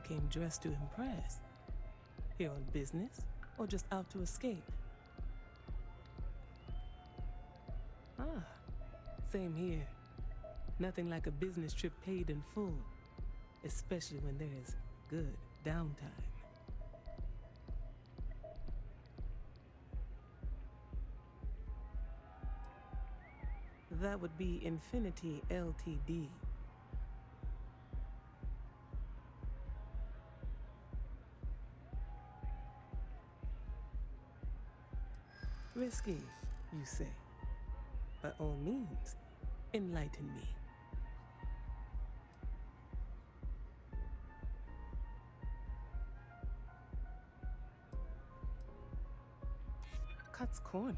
came dressed to impress. Here on business, or just out to escape? Ah, same here. Nothing like a business trip paid in full, especially when there is good downtime. That would be Infinity Ltd. Risky, you say? By all means, enlighten me. Cuts corners.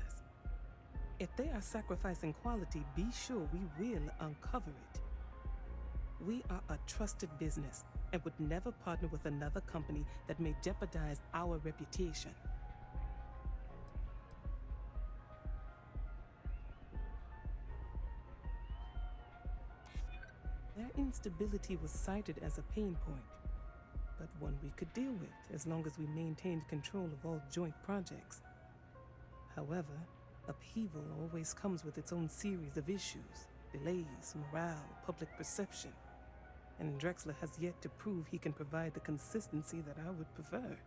If they are sacrificing quality, be sure we will uncover it. We are a trusted business and would never partner with another company that may jeopardize our reputation. Their instability was cited as a pain point, but one we could deal with as long as we maintained control of all joint projects. However, upheaval always comes with its own series of issues: delays, morale, public perception. And Drexler has yet to prove he can provide the consistency that I would prefer.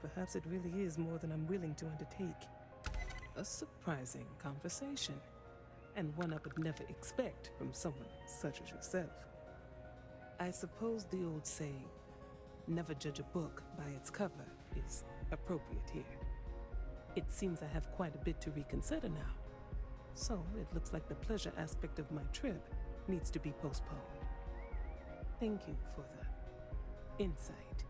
Perhaps it really is more than I'm willing to undertake. A surprising conversation, and one I would never expect from someone such as yourself. I suppose the old saying, "Never judge a book by its cover," is appropriate here. It seems I have quite a bit to reconsider now. So it looks like the pleasure aspect of my trip needs to be postponed. Thank you for the insight.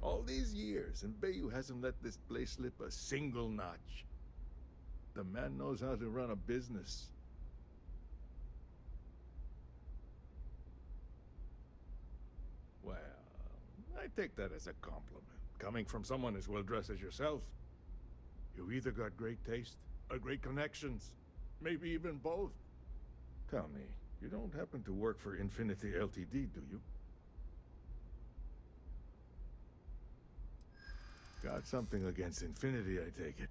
All these years, and Bayou hasn't let this place slip a single notch. The man knows how to run a business. Well, I take that as a compliment, coming from someone as well-dressed as yourself. You either got great taste, or great connections, maybe even both. Tell me, you don't happen to work for Infinity Ltd, do you? Got something against Infinity, I take it.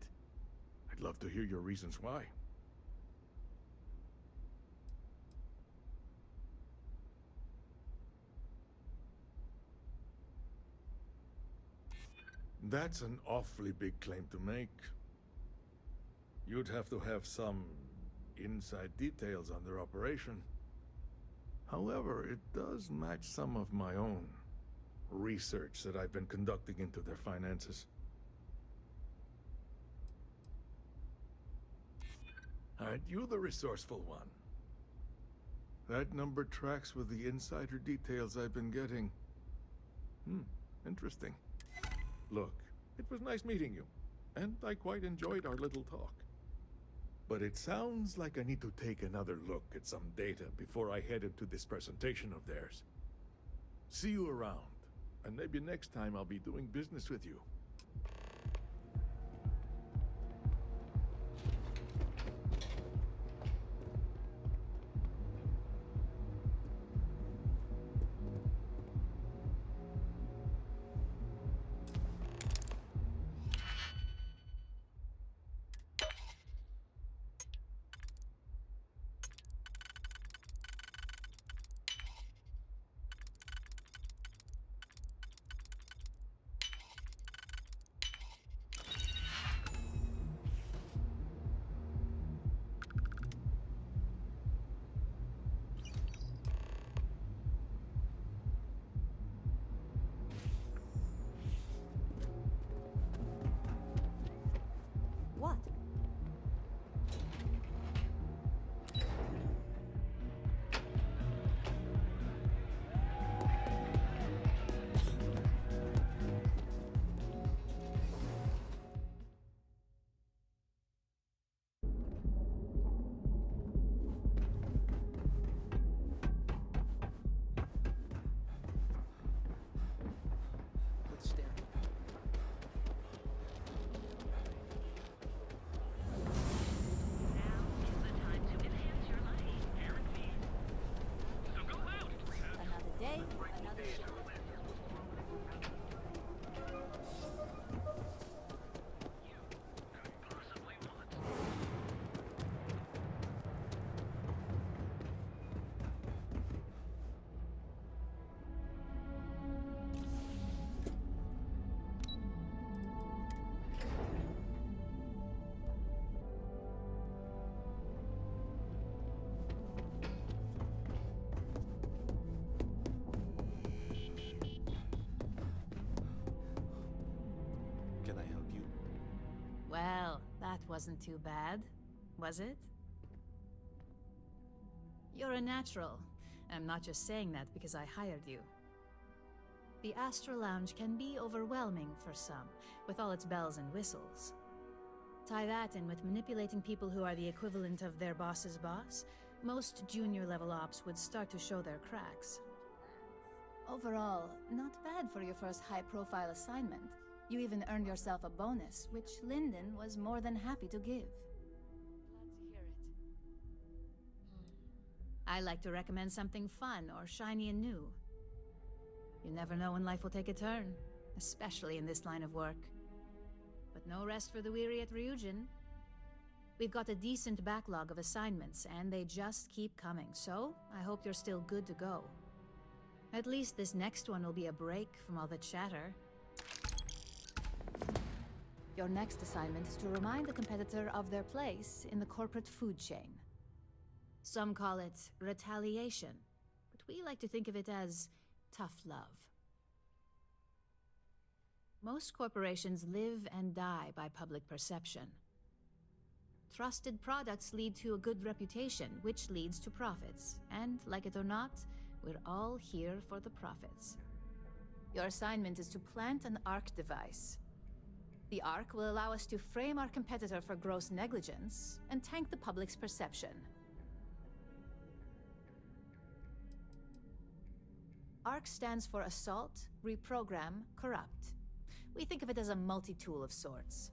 I'd love to hear your reasons why. That's an awfully big claim to make. You'd have to have some inside details on their operation. However, it does match some of my own research that I've been conducting into their finances. Aren't you the resourceful one? That number tracks with the insider details I've been getting. Interesting. Look, it was nice meeting you, and I quite enjoyed our little talk. But it sounds like I need to take another look at some data before I head into this presentation of theirs. See you around. And maybe next time I'll be doing business with you. wasn't too bad, was it? You're a natural. I'm not just saying that because I hired you. The Astral Lounge can be overwhelming for some, with all its bells and whistles. Tie that in with manipulating people who are the equivalent of their boss's boss, most junior-level ops would start to show their cracks. Overall, not bad for your first high-profile assignment. You even earned yourself a bonus, which Lyndon was more than happy to give. Glad to hear it. I like to recommend something fun or shiny and new. You never know when life will take a turn, especially in this line of work. But no rest for the weary at Ryujin. We've got a decent backlog of assignments, and they just keep coming, so I hope you're still good to go. At least this next one will be a break from all the chatter. Your next assignment is to remind the competitor of their place in the corporate food chain. Some call it retaliation, but we like to think of it as tough love. Most corporations live and die by public perception. Trusted products lead to a good reputation, which leads to profits. And, like it or not, we're all here for the profits. Your assignment is to plant an ARC device. The ARC will allow us to frame our competitor for gross negligence and tank the public's perception. ARC stands for Assault, Reprogram, Corrupt. We think of it as a multi-tool of sorts.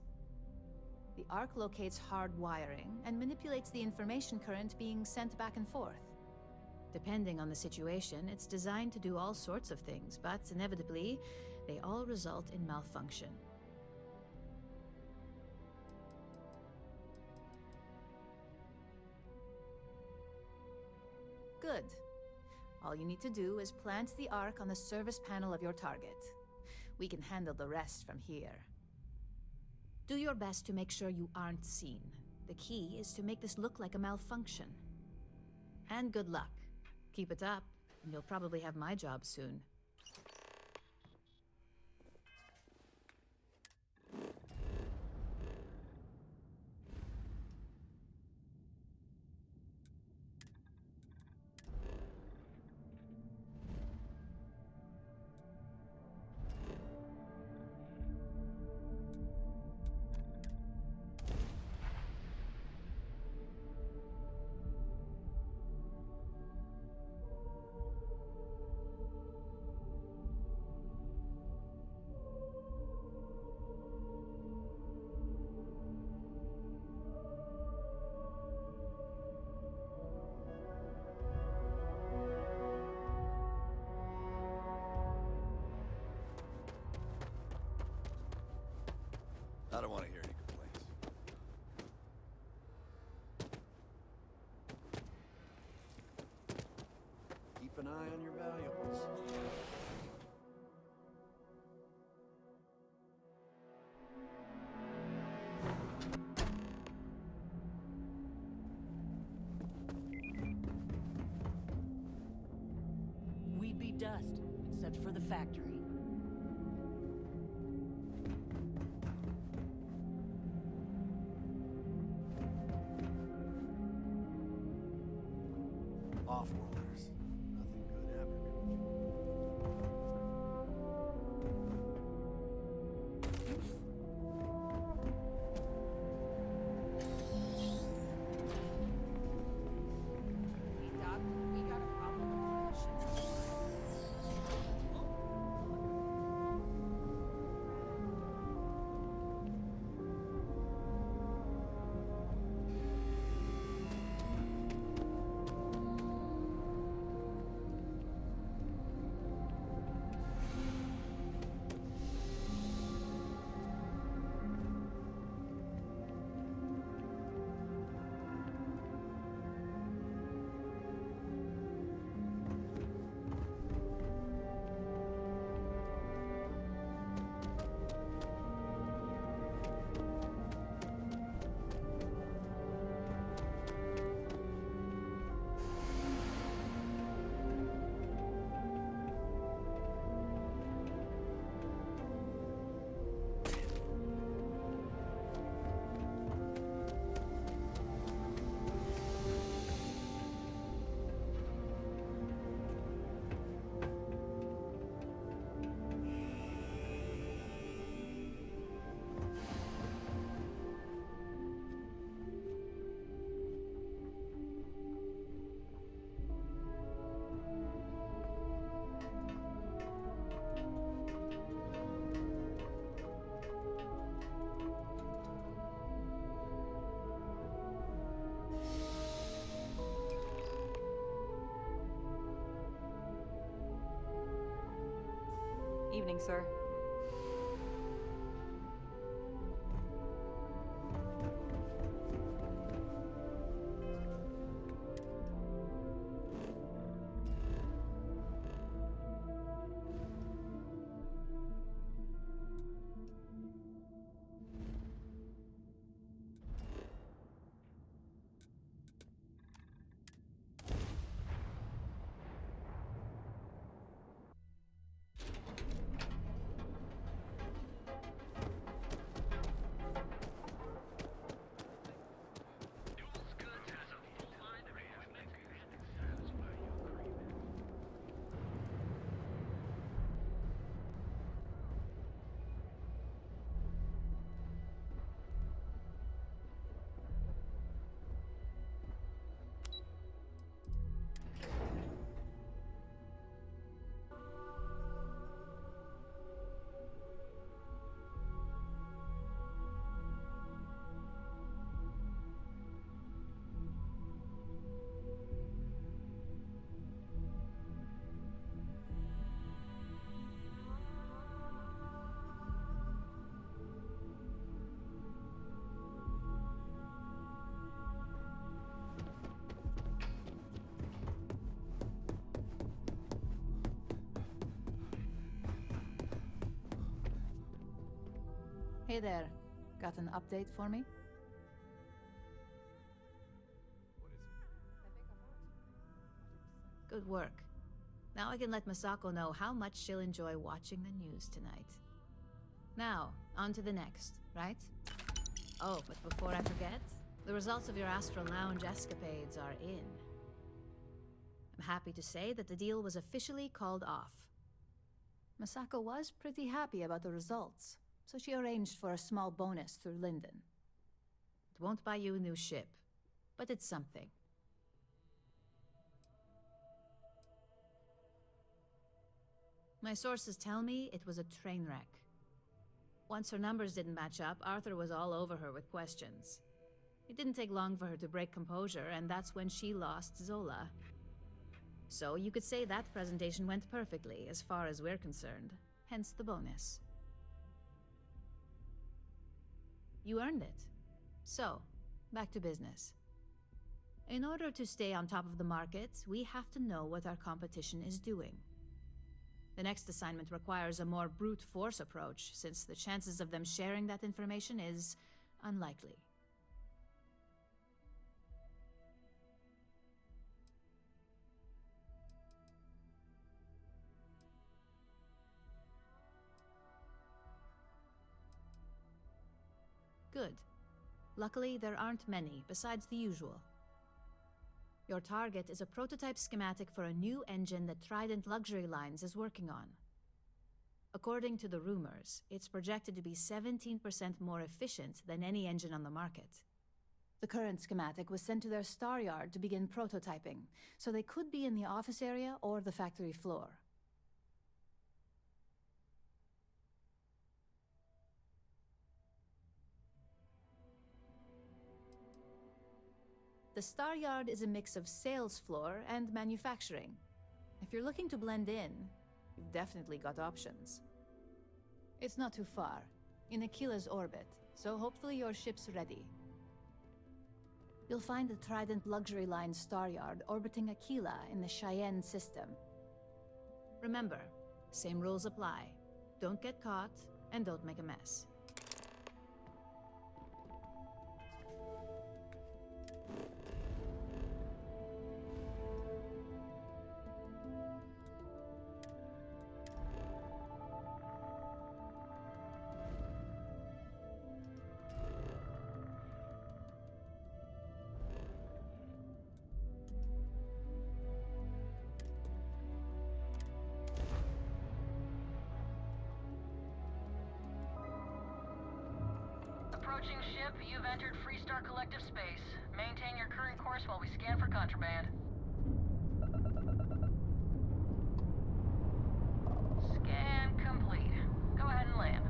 The ARC locates hard wiring and manipulates the information current being sent back and forth. Depending on the situation, it's designed to do all sorts of things, but inevitably, they all result in malfunction. Good. All you need to do is plant the ARC on the service panel of your target. We can handle the rest from here. Do your best to make sure you aren't seen. The key is to make this look like a malfunction. And good luck. Keep it up, and you'll probably have my job soon. I don't want to hear any complaints. Keep an eye on your valuables. We'd be dust, except for the factory. Off-worlders. Nothing good ever comes Hey, Doc, we got a problem with the ship's evening, sir. Hey there. Got an update for me? Good work. Now I can let Masako know how much she'll enjoy watching the news tonight. Now, on to the next, right? Oh, but before I forget, the results of your Astral Lounge escapades are in. I'm happy to say that the deal was officially called off. Masako was pretty happy about the results, so she arranged for a small bonus through Linden. It won't buy you a new ship, but it's something. My sources tell me it was a train wreck. Once her numbers didn't match up, Arthur was all over her with questions. It didn't take long for her to break composure, and that's when she lost Zola. So you could say that presentation went perfectly, as far as we're concerned, hence the bonus. You earned it. So, back to business. In order to stay on top of the market, we have to know what our competition is doing. The next assignment requires a more brute force approach, since the chances of them sharing that information is unlikely. Good. Luckily, there aren't many, besides the usual. Your target is a prototype schematic for a new engine that Trident Luxury Lines is working on. According to the rumors, it's projected to be 17% more efficient than any engine on the market. The current schematic was sent to their star yard to begin prototyping, so they could be in the office area or the factory floor. The Star Yard is a mix of sales floor and manufacturing. If you're looking to blend in, you've definitely got options. It's not too far, in Aquila's orbit, so hopefully your ship's ready. You'll find the Trident Luxury Line Star Yard orbiting Aquila in the Cheyenne system. Remember, same rules apply. Don't get caught, and don't make a mess. Approaching ship, you've entered Freestar Collective space. Maintain your current course while we scan for contraband. Scan complete. Go ahead and land.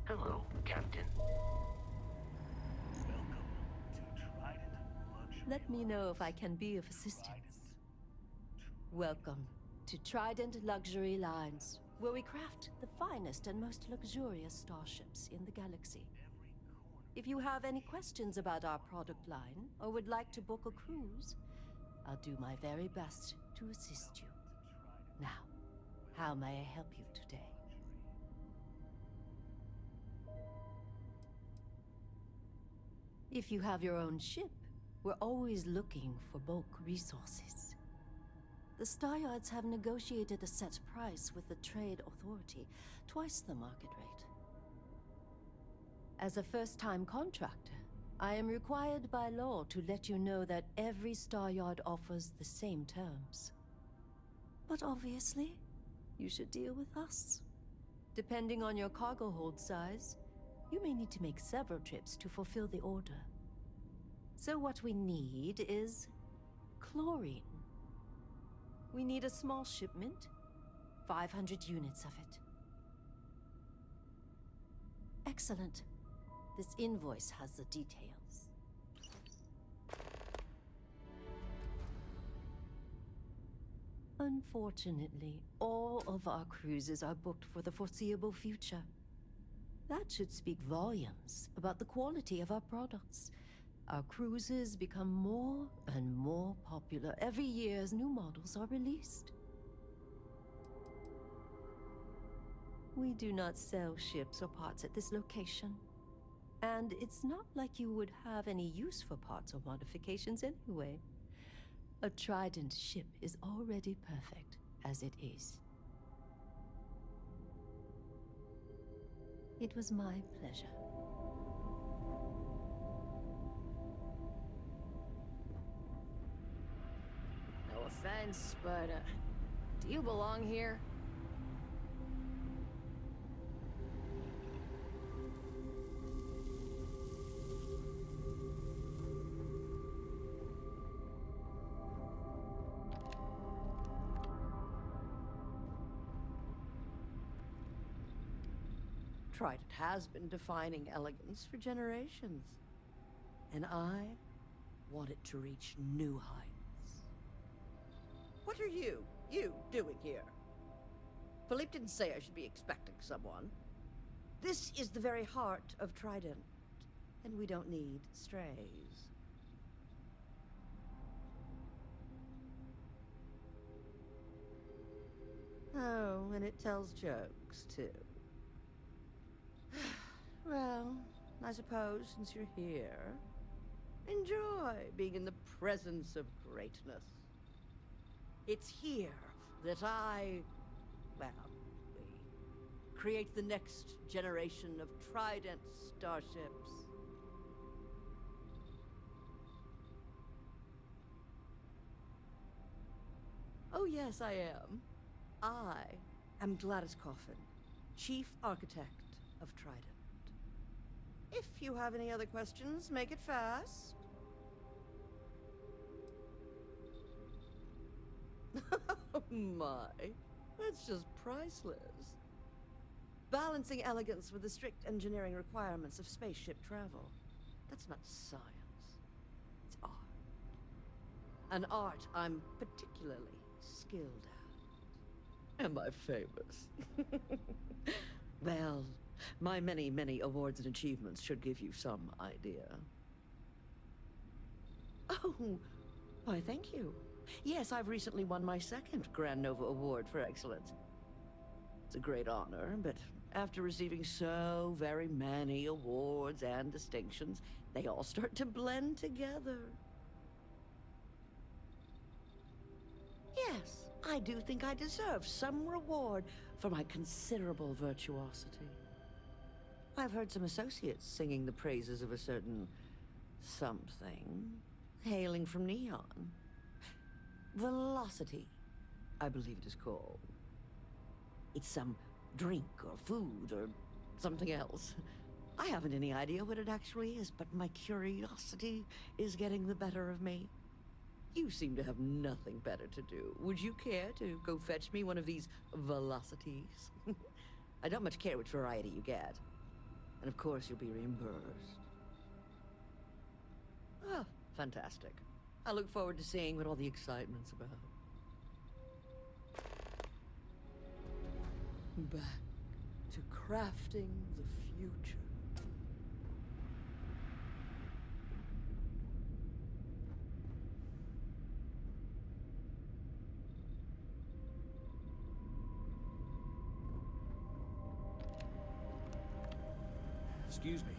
Hello, Captain. Welcome to Trident Luxury. Let me know if I can be of assistance. Welcome to Trident Luxury Lines, where we craft the finest and most luxurious starships in the galaxy. If you have any questions about our product line or would like to book a cruise, I'll do my very best to assist you. Now, how may I help you today? If you have your own ship, we're always looking for bulk resources. The Star Yards have negotiated a set price with the Trade Authority, twice the market rate. As a first-time contractor, I am required by law to let you know that every Star Yard offers the same terms. But obviously, you should deal with us. Depending on your cargo hold size, you may need to make several trips to fulfill the order. So what we need is chlorine. We need a small shipment, 500 units of it. Excellent. This invoice has the details. Unfortunately, all of our cruises are booked for the foreseeable future. That should speak volumes about the quality of our products. Our cruises become more and more popular every year as new models are released. We do not sell ships or parts at this location. And it's not like you would have any use for parts or modifications anyway. A Trident ship is already perfect as it is. It was my pleasure. No offense, but, do you belong here? Trident has been defining elegance for generations. And I want it to reach new heights. What are you doing here? Philippe didn't say I should be expecting someone. This is the very heart of Trident, and we don't need strays. Oh, and it tells jokes, too. Well, I suppose since you're here, enjoy being in the presence of greatness. It's here that we create the next generation of Trident starships. Oh yes, I am. I am Gladys Coffin, Chief Architect of Trident. If you have any other questions, make it fast. Oh my, that's just priceless. Balancing elegance with the strict engineering requirements of spaceship travel. That's not science. It's art. An art I'm particularly skilled at. Am I famous? Well, my many, many awards and achievements should give you some idea. Oh, why thank you. Yes, I've recently won my second Grand Nova Award for excellence. It's a great honor, but after receiving so very many awards and distinctions, they all start to blend together. Yes, I do think I deserve some reward for my considerable virtuosity. I've heard some associates singing the praises of a certain something, hailing from Neon. Velocity, I believe it is called. It's some drink or food or something else. I haven't any idea what it actually is, but my curiosity is getting the better of me. You seem to have nothing better to do. Would you care to go fetch me one of these velocities? I don't much care which variety you get. And of course, you'll be reimbursed. Ah, fantastic. I look forward to seeing what all the excitement's about. Back to crafting the future. Excuse me.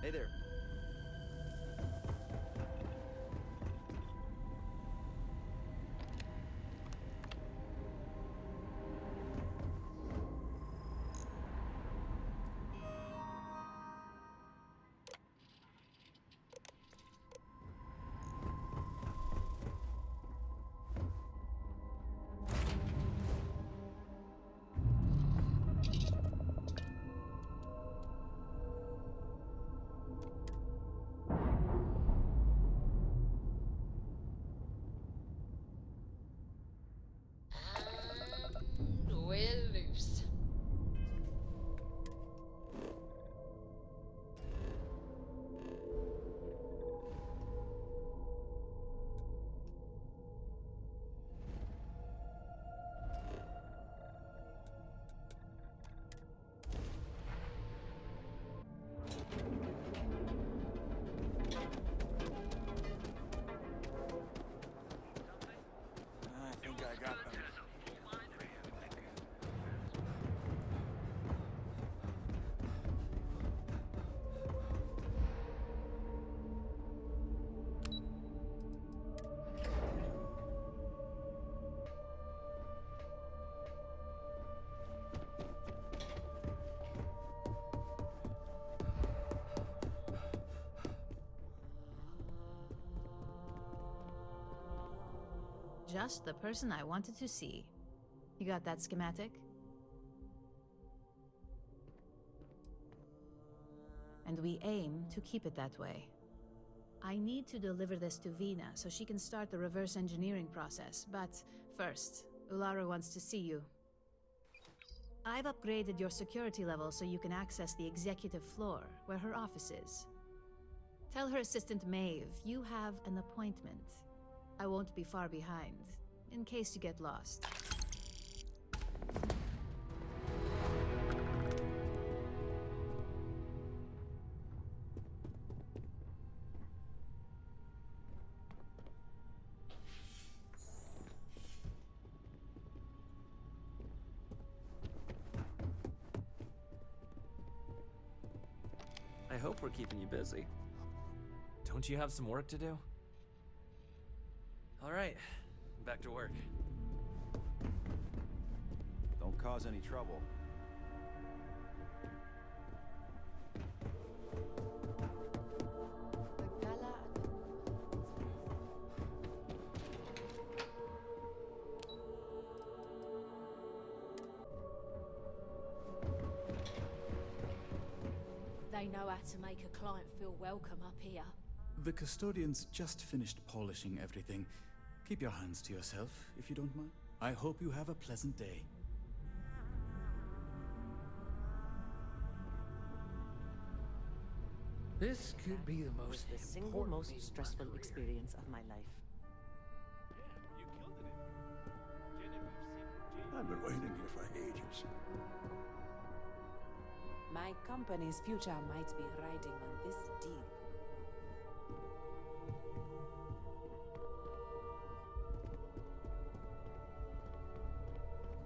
Hey there. We're loose. I think I got them. Just the person I wanted to see. You got that schematic? And we aim to keep it that way. I need to deliver this to Vina so she can start the reverse engineering process, but first, Ulara wants to see you. I've upgraded your security level so you can access the executive floor, where her office is. Tell her assistant Maeve you have an appointment. I won't be far behind, in case you get lost. I hope we're keeping you busy. Don't you have some work to do? All right, back to work. Don't cause any trouble. They know how to make a client feel welcome up here. The custodians just finished polishing everything. Keep your hands to yourself, if you don't mind. I hope you have a pleasant day. This could be the most The single important most meeting of my stressful career. experience of my life. I've been waiting here for ages. My company's future might be riding on this deal.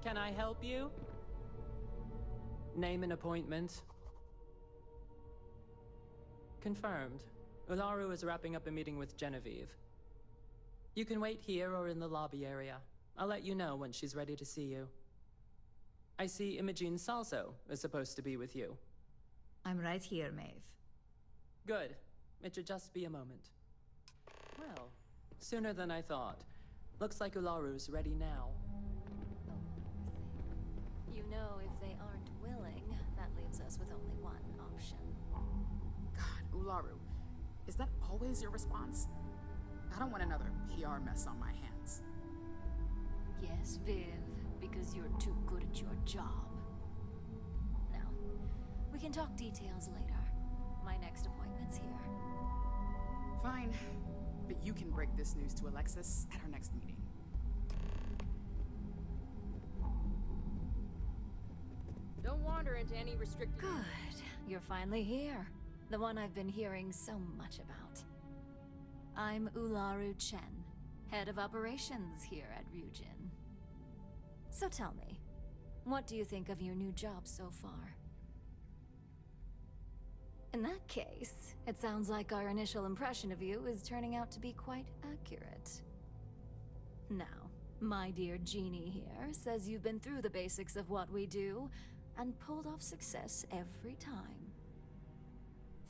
Can I help you? Name an appointment. Confirmed. Ularu is wrapping up a meeting with Genevieve. You can wait here or in the lobby area. I'll let you know when she's ready to see you. I see Imogene Salso is supposed to be with you. I'm right here, Maeve. Good. It should just be a moment. Well, sooner than I thought. Looks like Ularu's ready now. You know, if they aren't willing, that leaves us with only one option. God, Ularu, is that always your response? I don't want another PR mess on my hands. Yes, Viv, because you're too good at your job. Now, we can talk details later. My next appointment's here. Fine, but you can break this news to Alexis at our next meeting. Don't wander into any restricted... Good. You're finally here. The one I've been hearing so much about. I'm Ularu Chen, head of operations here at Ryujin. So tell me, what do you think of your new job so far? In that case, it sounds like our initial impression of you is turning out to be quite accurate. Now, my dear Jeannie here says you've been through the basics of what we do, and pulled off success every time.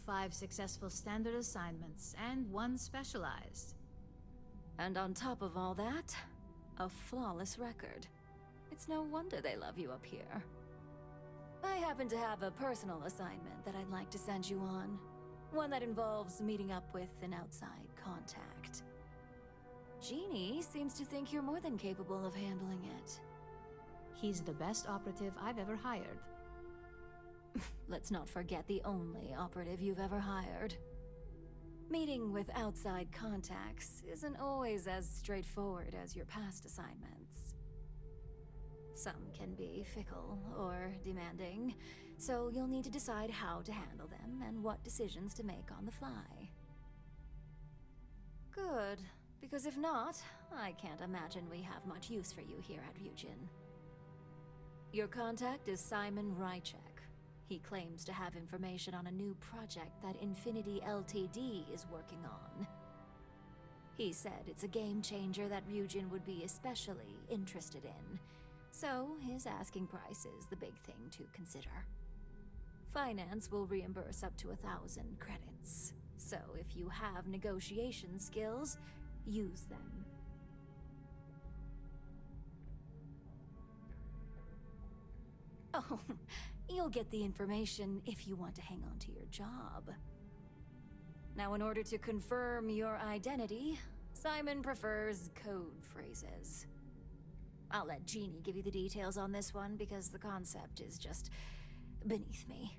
5 successful standard assignments, and 1 specialized. And on top of all that, a flawless record. It's no wonder they love you up here. I happen to have a personal assignment that I'd like to send you on. One that involves meeting up with an outside contact. Jeannie seems to think you're more than capable of handling it. He's the best operative I've ever hired. Let's not forget the only operative you've ever hired. Meeting with outside contacts isn't always as straightforward as your past assignments. Some can be fickle or demanding, so you'll need to decide how to handle them and what decisions to make on the fly. Good, because if not, I can't imagine we have much use for you here at Ryujin. Your contact is Simon Rychek. He claims to have information on a new project that Infinity Ltd is working on. He said it's a game changer that Ryujin would be especially interested in, so his asking price is the big thing to consider. Finance will reimburse up to 1,000 credits, so if you have negotiation skills, use them. Oh, you'll get the information if you want to hang on to your job. Now, in order to confirm your identity, Simon prefers code phrases. I'll let Jeannie give you the details on this one because the concept is just beneath me.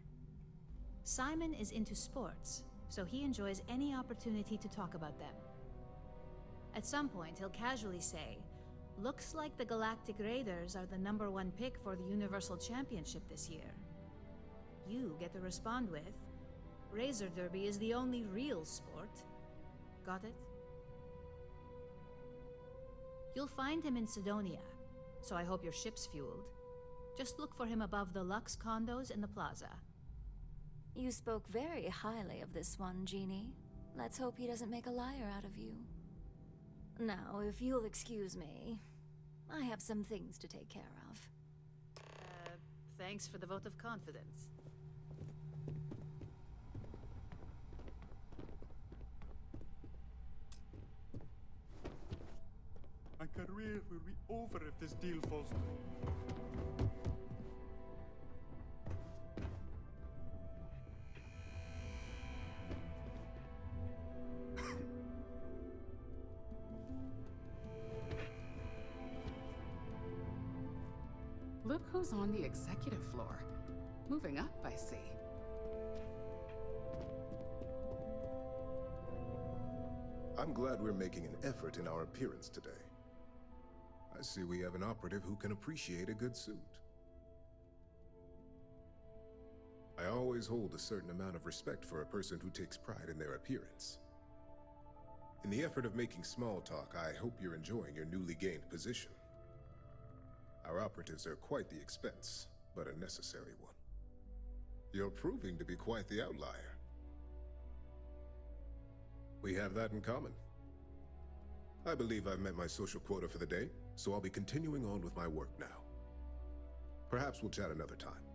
Simon is into sports, so he enjoys any opportunity to talk about them. At some point, he'll casually say, "Looks like the Galactic Raiders are the #1 pick for the Universal Championship this year." You get to respond with, "Razor Derby is the only real sport." Got it? You'll find him in Sidonia, so I hope your ship's fueled. Just look for him above the Lux condos in the plaza. You spoke very highly of this one, Jeannie. Let's hope he doesn't make a liar out of you. Now, if you'll excuse me, I have some things to take care of. Thanks for the vote of confidence. My career will be over if this deal falls through. Look who's on the executive floor. Moving up, I see. I'm glad we're making an effort in our appearance today. I see we have an operative who can appreciate a good suit. I always hold a certain amount of respect for a person who takes pride in their appearance. In the effort of making small talk, I hope you're enjoying your newly gained position. Our operatives are quite the expense, but a necessary one. You're proving to be quite the outlier. We have that in common. I believe I've met my social quota for the day, so I'll be continuing on with my work now. Perhaps we'll chat another time.